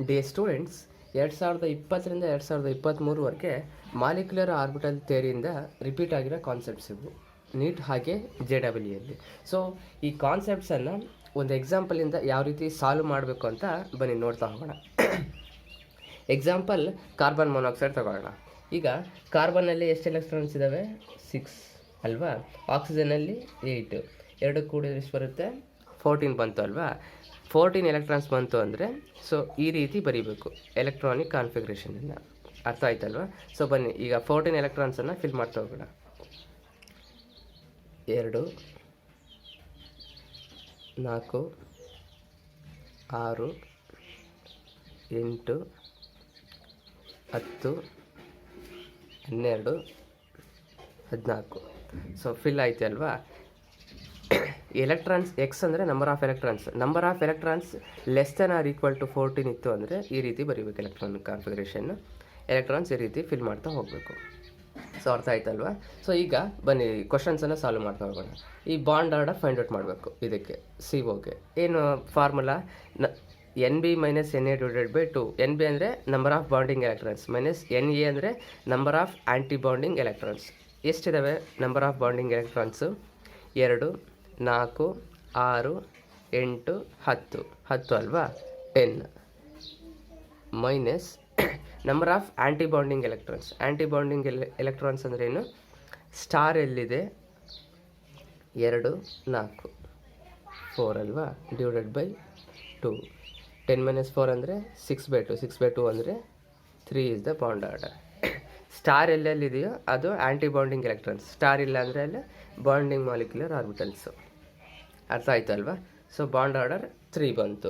D students, 2020ರಿಂದ 2023ವರೆಗೆ molecular orbital ಥಿಯರಿಯಿಂದ ರಿಪೀಟ್ ಆಗಿರೋ ಕಾನ್ಸೆಪ್ಟ್ಸ್ ಇವು ನೀಟ್ ಹಾಗೆ JEEಯಲ್ಲಿ. ಸೊ ಈ ಕಾನ್ಸೆಪ್ಟ್ಸನ್ನು ಒಂದು ಎಕ್ಸಾಂಪಲಿಂದ ಯಾವ ರೀತಿ ಸಾಲ್ವ್ ಮಾಡಬೇಕು ಅಂತ ಬನ್ನಿ ನೋಡ್ತಾ ಹೋಗೋಣ. ಎಕ್ಸಾಂಪಲ್ ಕಾರ್ಬನ್ ಮೊನಾಕ್ಸೈಡ್ ತಗೊಳ್ಳೋಣ. ಈಗ ಕಾರ್ಬನ್ನಲ್ಲಿ ಎಷ್ಟು ಎಲೆಕ್ಟ್ರಾನ್ಸ್ ಇದ್ದಾವೆ? 6 ಅಲ್ವಾ. ಆಕ್ಸಿಜನಲ್ಲಿ 8, ಎರಡು ಕೂಡಿದ್ರೆ ಎಷ್ಟು ಬರುತ್ತೆ? 14 ಬಂತು ಅಲ್ವಾ. 14 ಎಲೆಕ್ಟ್ರಾನ್ಸ್ ಬಂತು ಅಂದರೆ ಸೊ ಈ ರೀತಿ ಬರೀಬೇಕು ಎಲೆಕ್ಟ್ರಾನಿಕ್ ಕಾನ್ಫಿಗರೇಷನನ್ನು. ಅರ್ಥ ಆಯ್ತಲ್ವಾ? ಸೊ ಬನ್ನಿ ಈಗ 14 ಎಲೆಕ್ಟ್ರಾನ್ಸನ್ನು ಫಿಲ್ ಮಾಡ್ತಾ ಹೋಗೋಣ. 2 4 6 8 10 12 14. ಸೊ ಫಿಲ್ ಆಯ್ತು ಅಲ್ವಾ. ಎಲೆಕ್ಟ್ರಾನ್ಸ್ ಎಕ್ಸ್ ಅಂದರೆ number of electrons less than or equal to 14 ಇತ್ತು ಅಂದರೆ ಈ ರೀತಿ ಬರೀಬೇಕು ಎಲೆಕ್ಟ್ರಾನಿಕ್ ಕಾನ್ಫಿಗರೇಷನ್. ಎಲೆಕ್ಟ್ರಾನ್ಸ್ ಈ ರೀತಿ ಫಿಲ್ ಮಾಡ್ತಾ ಹೋಗಬೇಕು. ಸೊ ಅರ್ಥ ಆಯ್ತಲ್ವಾ. ಸೊ ಈಗ ಬನ್ನಿ ಕ್ವಶನ್ಸನ್ನು ಸಾಲ್ವ್ ಮಾಡ್ತಾ ಹೋಗೋಣ. ಈ ಬಾಂಡ್ ಆರ್ಡರ್ ಫೈಂಡ್ ಔಟ್ ಮಾಡಬೇಕು. ಇದಕ್ಕೆ CO ಏನು ಫಾರ್ಮುಲಾ? NB - NA / 2. NB ಅಂದರೆ number of bonding electrons minus NA ಅಂದರೆ number of anti bonding electrons. ಎಷ್ಟಿದ್ದಾವೆ ನಂಬರ್ ಆಫ್ ಬಾಂಡಿಂಗ್ ಎಲೆಕ್ಟ್ರಾನ್ಸು? 2 4 6 8 10 ಅಲ್ವಾ. 10 minus number of anti bonding electrons ಅಂದರೆ ಏನು? ಸ್ಟಾರ್ ಎಲ್ಲಿದೆ? 2 4 4 ಅಲ್ವಾ, ಡಿವೈಡೆಡ್ ಬೈ 2. 10 - 4 ಅಂದರೆ 6/2. 6/2 ಅಂದರೆ 3 is the bond order. Star ಎಲ್ಲೆಲ್ಲಿದೆಯೋ ಅದು ಆ್ಯಂಟಿ ಬಾಂಡಿಂಗ್ ಎಲೆಕ್ಟ್ರಾನ್ಸ್, ಸ್ಟಾರ್ ಇಲ್ಲ ಅಂದರೆ ಅಲ್ಲಿ ಬಾಂಡಿಂಗ್ ಮಾಲಿಕ್ಯುಲರ್ ಆರ್ಬಿಟಲ್ಸು. ಅರ್ಥ ಆಯಿತು ಅಲ್ವಾ. ಸೊ ಬಾಂಡ್ ಆರ್ಡರ್ 3 ಬಂತು.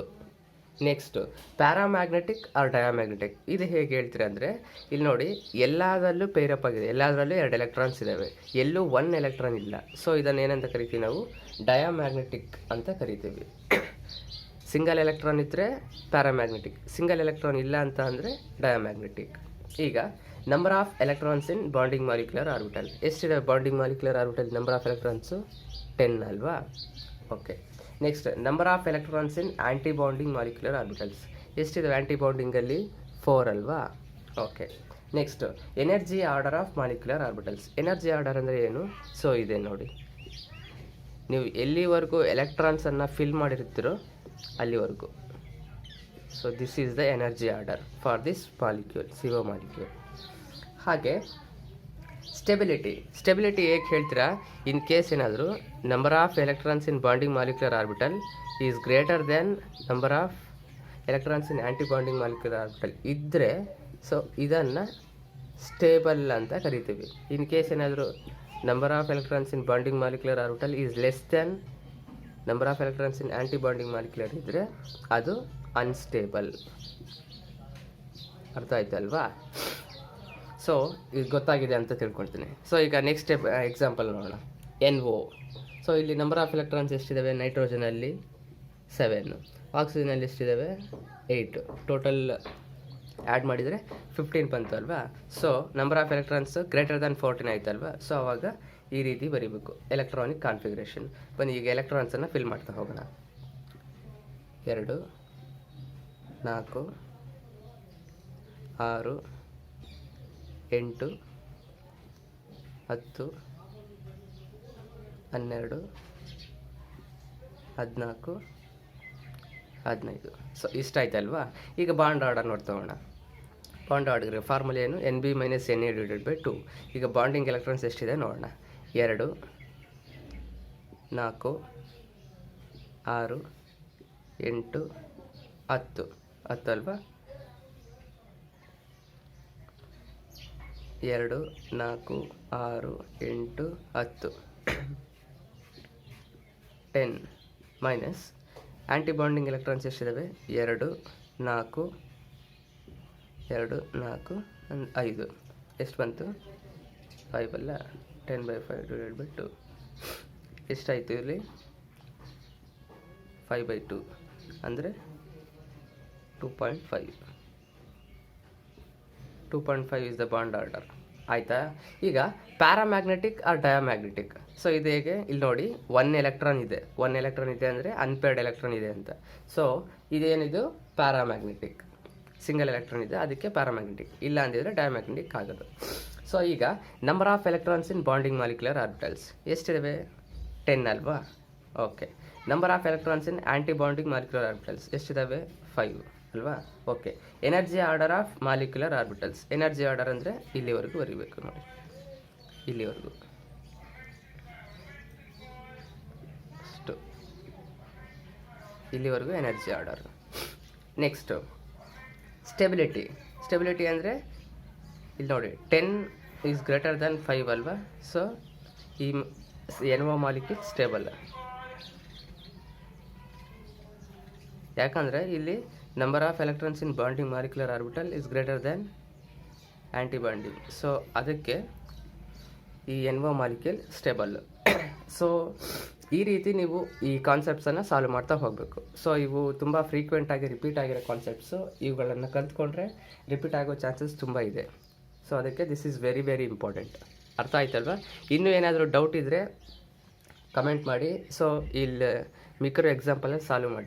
Next paramagnetic or diamagnetic. ಇದು ಹೇಗೆ ಹೇಳ್ತೀರ ಅಂದರೆ ಇಲ್ಲಿ ನೋಡಿ, ಎಲ್ಲದರಲ್ಲೂ ಪೇರಪ್ ಆಗಿದೆ, ಎಲ್ಲದರಲ್ಲೂ 2 ಎಲೆಕ್ಟ್ರಾನ್ಸ್ ಇದ್ದಾವೆ, ಎಲ್ಲೂ 1 ಎಲೆಕ್ಟ್ರಾನ್ ಇಲ್ಲ. ಸೊ ಇದನ್ನು ಏನಂತ ಕರಿತೀವಿ ನಾವು? ಡಯಾಮ್ಯಾಗ್ನೆಟಿಕ್ ಅಂತ ಕರಿತೀವಿ. ಸಿಂಗಲ್ ಎಲೆಕ್ಟ್ರಾನ್ ಇದ್ದರೆ ಪ್ಯಾರಾಮ್ಯಾಗ್ನೆಟಿಕ್, ಸಿಂಗಲ್ ಎಲೆಕ್ಟ್ರಾನ್ ಇಲ್ಲ ಅಂತ ಅಂದರೆ ಡಯಾಮ್ಯಾಗ್ನೆಟಿಕ್. ಈಗ number of electrons in bonding molecular orbital. ಎಷ್ಟಿದೆ bonding molecular orbital number of electrons? 10 ಅಲ್ವಾ. Okay. Next number of electrons in anti bonding molecular orbitals. ಎಷ್ಟಿದೆ ಆ್ಯಂಟಿ ಬಾಂಡಿಂಗಲ್ಲಿ? 4 ಅಲ್ವಾ. Okay. Next energy order of molecular orbitals. Energy order ಅಂದರೆ ಏನು? So ಇದೆ ನೋಡಿ, ನೀವು ಎಲ್ಲಿವರೆಗೂ ಎಲೆಕ್ಟ್ರಾನ್ಸನ್ನು ಫಿಲ್ ಮಾಡಿರ್ತೀರೋ ಅಲ್ಲಿವರೆಗೂ. So this is the energy order for this molecule, CO molecule. ಹಾಗೆ ಸ್ಟೆಬಿಲಿಟಿ ಹೇಗೆ ಹೇಳ್ತೀರಾ? ಇನ್ ಕೇಸ್ ಏನಾದರೂ number of electrons in bonding molecular orbital is greater than number of electrons in anti bonding molecular orbital ಇದ್ದರೆ so ಇದನ್ನು stable ಅಂತ ಕರಿತೀವಿ. In case ಏನಾದರೂ number of electrons in bonding molecular orbital is less than number of electrons in anti bonding molecular ಇದ್ದರೆ ಅದು unstable. ಅರ್ಥ ಆಯ್ತು ಅಲ್ವಾ. ಸೊ ಇದು ಗೊತ್ತಾಗಿದೆ ಅಂತ ತಿಳ್ಕೊಳ್ತೀನಿ. ಸೊ ಈಗ ನೆಕ್ಸ್ಟ್ ಎಕ್ಸಾಂಪಲ್ ನೋಡೋಣ. NO. ಸೊ ಇಲ್ಲಿ ನಂಬರ್ ಆಫ್ ಎಲೆಕ್ಟ್ರಾನ್ಸ್ ಎಷ್ಟಿದ್ದಾವೆ? ನೈಟ್ರೋಜನಲ್ಲಿ 7, ಆಕ್ಸಿಜನಲ್ಲಿ ಎಷ್ಟಿದ್ದಾವೆ? 8. ಟೋಟಲ್ ಆ್ಯಡ್ ಮಾಡಿದರೆ 15 ಬಂತು ಅಲ್ವಾ. So number of electrons greater than 14 ಆಯ್ತಲ್ವಾ. ಸೊ ಆವಾಗ ಈ ರೀತಿ ಬರೀಬೇಕು ಎಲೆಕ್ಟ್ರಾನಿಕ್ ಕಾನ್ಫಿಗರೇಷನ್. ಬನ್ನಿ ಈಗ ಎಲೆಕ್ಟ್ರಾನ್ಸನ್ನು ಫಿಲ್ ಮಾಡ್ತಾ ಹೋಗೋಣ. 2 4 6 8 10 12 14 15. ಸೊ ಇಷ್ಟಾಯ್ತಲ್ವಾ. ಈಗ ಬಾಂಡ್ ಆರ್ಡರ್ ನೋಡ್ತೋಣ. ಬಾಂಡ್ ಆರ್ಡರ್ ಫಾರ್ಮುಲಾ ಏನು? NB - NA / 2. ಈಗ ಬಾಂಡಿಂಗ್ ಎಲೆಕ್ಟ್ರಾನ್ಸ್ ಎಷ್ಟಿದೆ ನೋಡೋಣ. 2 4 6 8 10 ಅಲ್ವಾ. 2 4 6 8 10 10 ಮೈನಸ್ ಆ್ಯಂಟಿ ಬಾಂಡಿಂಗ್ ಎಲೆಕ್ಟ್ರಾನ್ಸ್ ಎಷ್ಟಿದ್ದಾವೆ? 2 4 2 4 5. ಎಷ್ಟು ಬಂತು? 5 ಅಲ್ಲ. 10/5 ಡಿವೈಡೆಡ್ ಬೈ 2 ಎಷ್ಟಾಯಿತು ಇಲ್ಲಿ? 5/2 ಅಂದರೆ 2.5. 2.5 ಇಸ್ ದ ಬಾಂಡ್ ಆರ್ಡರ್. ಆಯಿತಾ? ಈಗ ಪ್ಯಾರಾಮ್ಯಾಗ್ನೆಟಿಕ್ ಆರ್ ಡಯಾಮ್ಯಾಗ್ನೆಟಿಕ್. ಸೊ ಇದು ಹೇಗೆ? ಇಲ್ಲಿ ನೋಡಿ, 1 ಎಲೆಕ್ಟ್ರಾನ್ ಇದೆ ಅಂದರೆ ಅನ್ಪೇರ್ಡ್ ಎಲೆಕ್ಟ್ರಾನ್ ಇದೆ ಅಂತ. ಸೊ ಇದೇನಿದು? ಪ್ಯಾರಾಮ್ಯಾಗ್ನೆಟಿಕ್. ಸಿಂಗಲ್ ಎಲೆಕ್ಟ್ರಾನ್ ಇದೆ, ಅದಕ್ಕೆ ಪ್ಯಾರಾಮ್ಯಾಗ್ನೆಟಿಕ್. ಇಲ್ಲ ಅಂದಿದ್ರೆ ಡಯಾಮ್ಯಾಗ್ನೆಟಿಕ್ ಆಗೋದು. ಸೊ ಈಗ number of electrons in bonding molecular orbitals ಎಷ್ಟಿವೆ? 10 ಅಲ್ವಾ? Okay. Number of electrons in anti bonding molecular orbitals ಎಷ್ಟಿದಾವೆ? 5 ಅಲ್ವಾ? Okay. Energy order of molecular orbitals. Energy order ಅಂದರೆ ಇಲ್ಲಿವರೆಗೂ ಬರೀಬೇಕು ನೋಡಿ, ಇಲ್ಲಿವರೆಗೂ ಅಷ್ಟು, ಇಲ್ಲಿವರೆಗೂ energy order. Next stability. Stability ಅಂದರೆ ಇಲ್ಲಿ ನೋಡಿ 10 ಈಸ್ ಗ್ರೇಟರ್ ದ್ಯಾನ್ 5 ಅಲ್ವಾ? ಸೊ ಈ NO ಮಾಲಿಕ್ಯೂಲ್ ಸ್ಟೇಬಲ್. ಯಾಕಂದರೆ ಇಲ್ಲಿ number of electrons in bonding molecular orbital is greater than anti bonding. So ಅದಕ್ಕೆ ಈ NO ಮಾಲಿಕ್ಯೂಲ್ ಸ್ಟೇಬಲ್. ಸೊ ಈ ರೀತಿ ನೀವು ಈ ಕಾನ್ಸೆಪ್ಟ್ಸನ್ನು ಸಾಲ್ವ್ ಮಾಡ್ತಾ ಹೋಗಬೇಕು. ಸೊ ಇವು ತುಂಬ ಫ್ರೀಕ್ವೆಂಟಾಗಿ ರಿಪೀಟ್ ಆಗಿರೋ ಕಾನ್ಸೆಪ್ಟ್ಸು. ಇವುಗಳನ್ನು ಕಲ್ತ್ಕೊಂಡ್ರೆ ರಿಪೀಟ್ ಆಗೋ ಚಾನ್ಸಸ್ ತುಂಬ ಇದೆ. ಸೊ ಅದಕ್ಕೆ this is very very important. ಅರ್ಥ ಆಯ್ತಲ್ವಾ? ಇನ್ನೂ ಏನಾದರೂ ಡೌಟ್ ಇದ್ದರೆ ಕಮೆಂಟ್ ಮಾಡಿ. ಸೊ ಇಲ್ಲಿ ಮಿಕ್ಕಿರೋ ಎಕ್ಸಾಂಪಲಲ್ಲಿ ಸಾಲ್ವ್ ಮಾಡಿ.